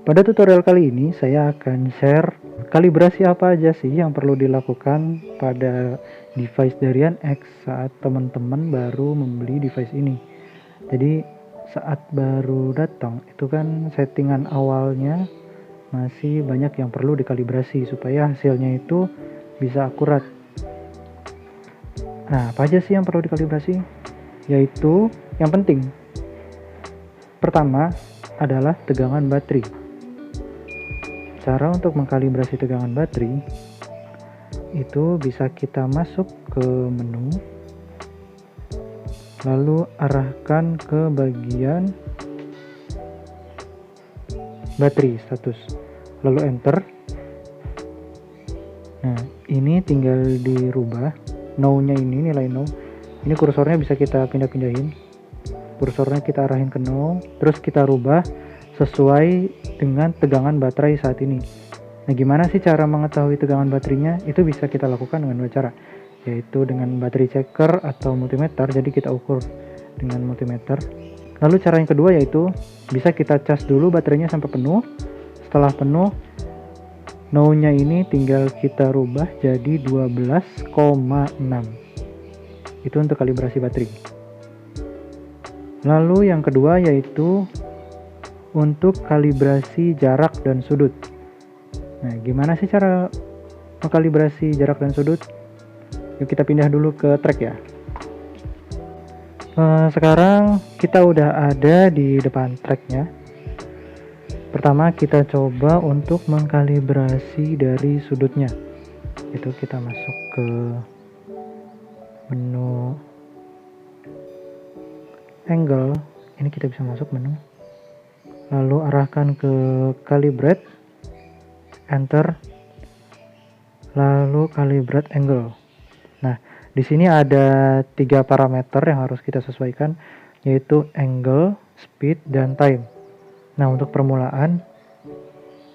Pada tutorial kali ini saya akan share kalibrasi apa aja sih yang perlu dilakukan pada device dari X saat teman-teman baru membeli device ini. Jadi saat baru datang itu kan settingan awalnya masih banyak yang perlu dikalibrasi supaya hasilnya itu bisa akurat. Nah, apa aja sih yang perlu dikalibrasi? Yaitu yang penting pertama adalah tegangan baterai. Cara untuk mengkalibrasi tegangan baterai itu bisa kita masuk ke menu, lalu arahkan ke bagian baterai status, lalu enter. Nah, ini tinggal dirubah now-nya, ini nilai now. Ini kursornya bisa kita pindah-pindahin, kursornya kita arahin ke now, terus kita rubah sesuai dengan tegangan baterai saat ini. Nah, gimana sih cara mengetahui tegangan baterainya? Itu bisa kita lakukan dengan dua cara, yaitu dengan baterai checker atau multimeter. Jadi kita ukur dengan multimeter. Lalu cara yang kedua yaitu bisa kita cas dulu baterainya sampai penuh. Setelah penuh, now-nya ini tinggal kita rubah jadi 12,6. Itu untuk kalibrasi baterai. Lalu yang kedua yaitu untuk kalibrasi jarak dan sudut. Nah, gimana sih cara mengkalibrasi jarak dan sudut? Yuk kita pindah dulu ke track ya. Sekarang kita udah ada di depan tracknya. Pertama kita coba untuk mengkalibrasi dari sudutnya. Itu kita masuk ke menu angle. Ini kita bisa masuk menu. Lalu arahkan ke calibrate, enter, lalu calibrate angle. Nah, di sini ada 3 parameter yang harus kita sesuaikan, yaitu angle, speed, dan time. Nah, untuk permulaan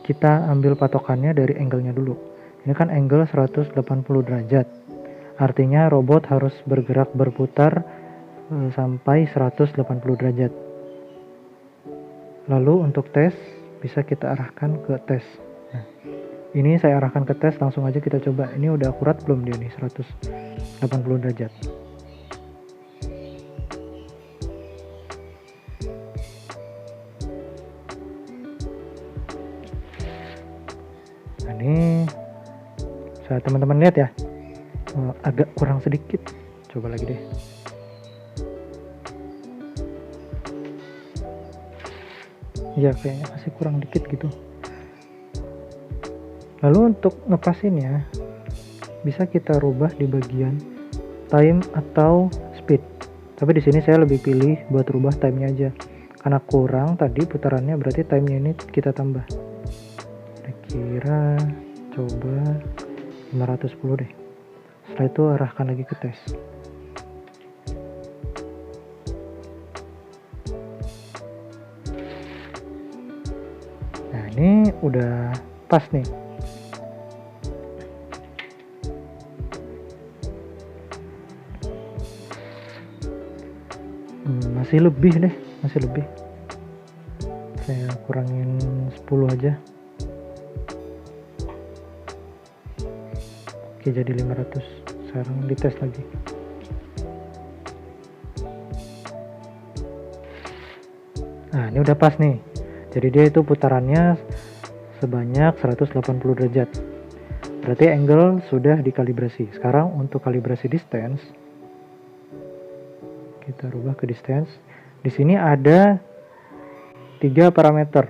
kita ambil patokannya dari angle-nya dulu. Ini kan angle 180 derajat. Artinya robot harus bergerak berputar sampai 180 derajat. Lalu untuk tes bisa kita arahkan ke tes. Nah, ini saya arahkan ke tes, langsung aja kita coba. Ini udah akurat belum dia nih 180 derajat. Nah, ini saat teman-teman lihat ya, agak kurang sedikit. Coba lagi deh. Ya kayaknya masih kurang dikit gitu. Lalu untuk ngepasinnya bisa kita rubah di bagian time atau speed. Tapi di sini saya lebih pilih buat rubah time-nya aja. Karena kurang tadi putarannya, berarti time-nya ini kita tambah. Kira coba 510 deh. Setelah itu arahkan lagi ke tes. Nah, ini udah pas nih. Masih lebih deh, masih lebih. Saya kurangin 10 aja. Oke, jadi 500. Sekarang dites lagi. Nah, ini udah pas nih. Jadi dia itu putarannya sebanyak 180 derajat. Berarti angle sudah dikalibrasi. Sekarang untuk kalibrasi distance, kita rubah ke distance. Di sini ada 3 parameter,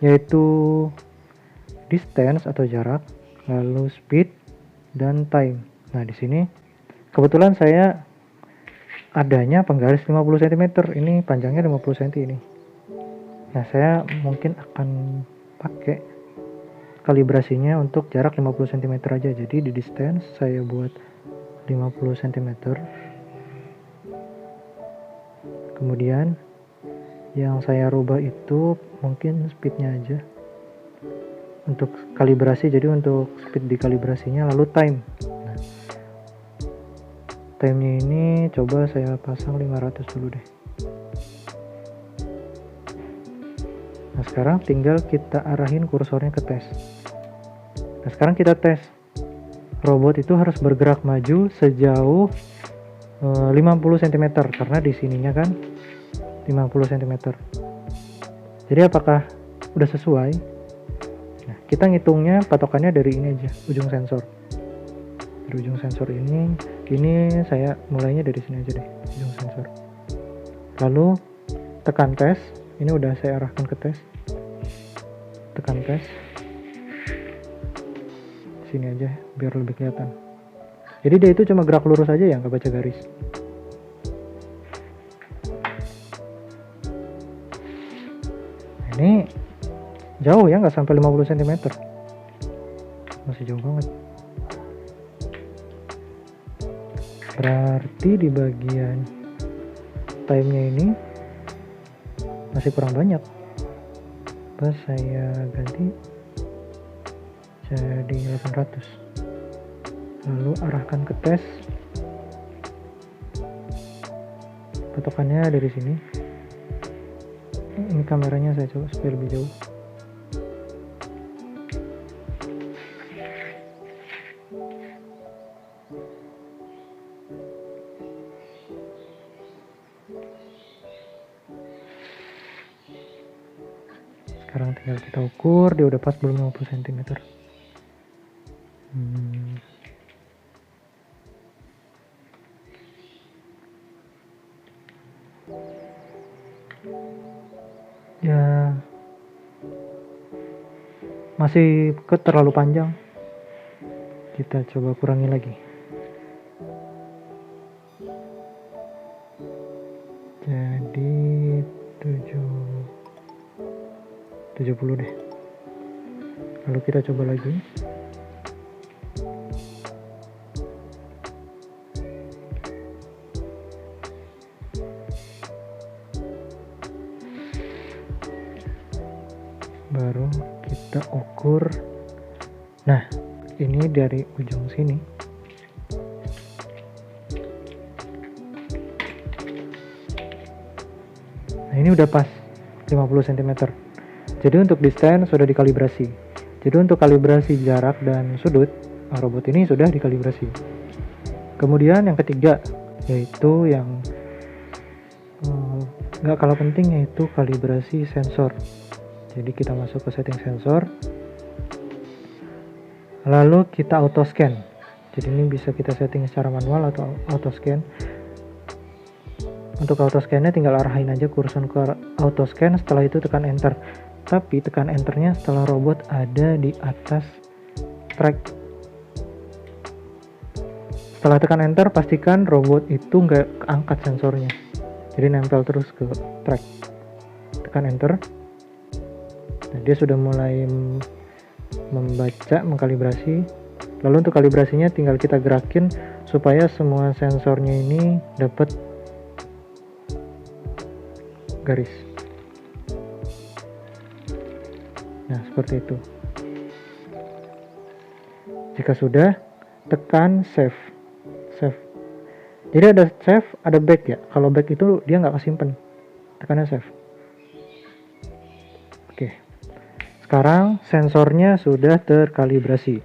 yaitu distance atau jarak, lalu speed, dan time. Nah, di sini kebetulan saya adanya penggaris 50 cm. Ini panjangnya 50 cm ini. Nah, saya mungkin akan pakai kalibrasinya untuk jarak 50 cm aja. Jadi di distance saya buat 50 cm. Kemudian yang saya rubah itu mungkin speednya aja untuk kalibrasi. Jadi untuk speed dikalibrasinya, lalu time. Nah, time-nya ini coba saya pasang 500 dulu deh. Nah sekarang tinggal kita arahin kursornya ke tes. Nah sekarang kita tes, robot itu harus bergerak maju sejauh 50 cm, karena di sininya kan 50 cm. Jadi apakah udah sesuai? Nah kita ngitungnya patokannya dari ini aja, ujung sensor. Dari ujung sensor ini saya mulainya dari sini aja deh, ujung sensor. Lalu tekan tes, ini udah saya arahkan ke tes. Tekan tes. Sini aja biar lebih kelihatan. Jadi dia itu cuma gerak lurus aja ya, nggak baca garis. Nah, ini jauh ya, nggak sampai 50 cm. Masih jauh banget. Berarti di bagian time-nya ini masih kurang banyak. Pas saya ganti jadi 800. Lalu arahkan ke tes, patokannya dari sini. Ini kameranya saya coba supaya lebih jauh. Sekarang tinggal kita ukur dia udah pas belum 50 cm. Ya masih terlalu panjang, kita coba kurangi lagi. Jadi 70 deh. Lalu kita coba lagi. Baru kita ukur. Nah ini dari ujung sini ini udah pas 50 cm. Jadi untuk distance sudah dikalibrasi. Jadi untuk kalibrasi jarak dan sudut, robot ini sudah dikalibrasi. Kemudian yang ketiga, yaitu yang nggak kalah penting, yaitu kalibrasi sensor. Jadi kita masuk ke setting sensor, lalu kita auto scan. Jadi ini bisa kita setting secara manual atau auto scan. Untuk auto scan-nya tinggal arahin aja kursor ke auto scan, setelah itu tekan enter. Tapi tekan enternya setelah robot ada di atas track. Setelah tekan enter, pastikan robot itu nggak keangkat sensornya, jadi nempel terus ke track. Tekan enter. Nah, dia sudah mulai membaca, mengkalibrasi. Lalu untuk kalibrasinya tinggal kita gerakin supaya semua sensornya ini dapat garis. Nah seperti itu. Jika sudah, tekan save. Jadi ada save, ada back ya. Kalau back itu dia nggak kesimpan, tekannya save. Oke, sekarang sensornya sudah terkalibrasi.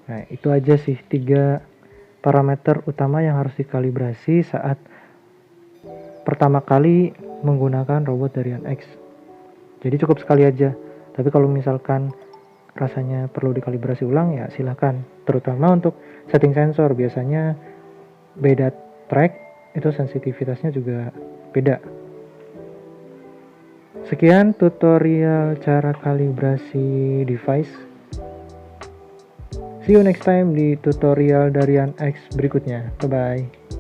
Nah itu aja sih 3 parameter utama yang harus dikalibrasi saat pertama kali menggunakan robot dari NX. Jadi cukup sekali aja. Tapi kalau misalkan rasanya perlu dikalibrasi ulang ya silahkan. Terutama untuk setting sensor, biasanya beda track itu sensitivitasnya juga beda. Sekian tutorial cara kalibrasi device. See you next time di tutorial dari NX berikutnya. Bye bye.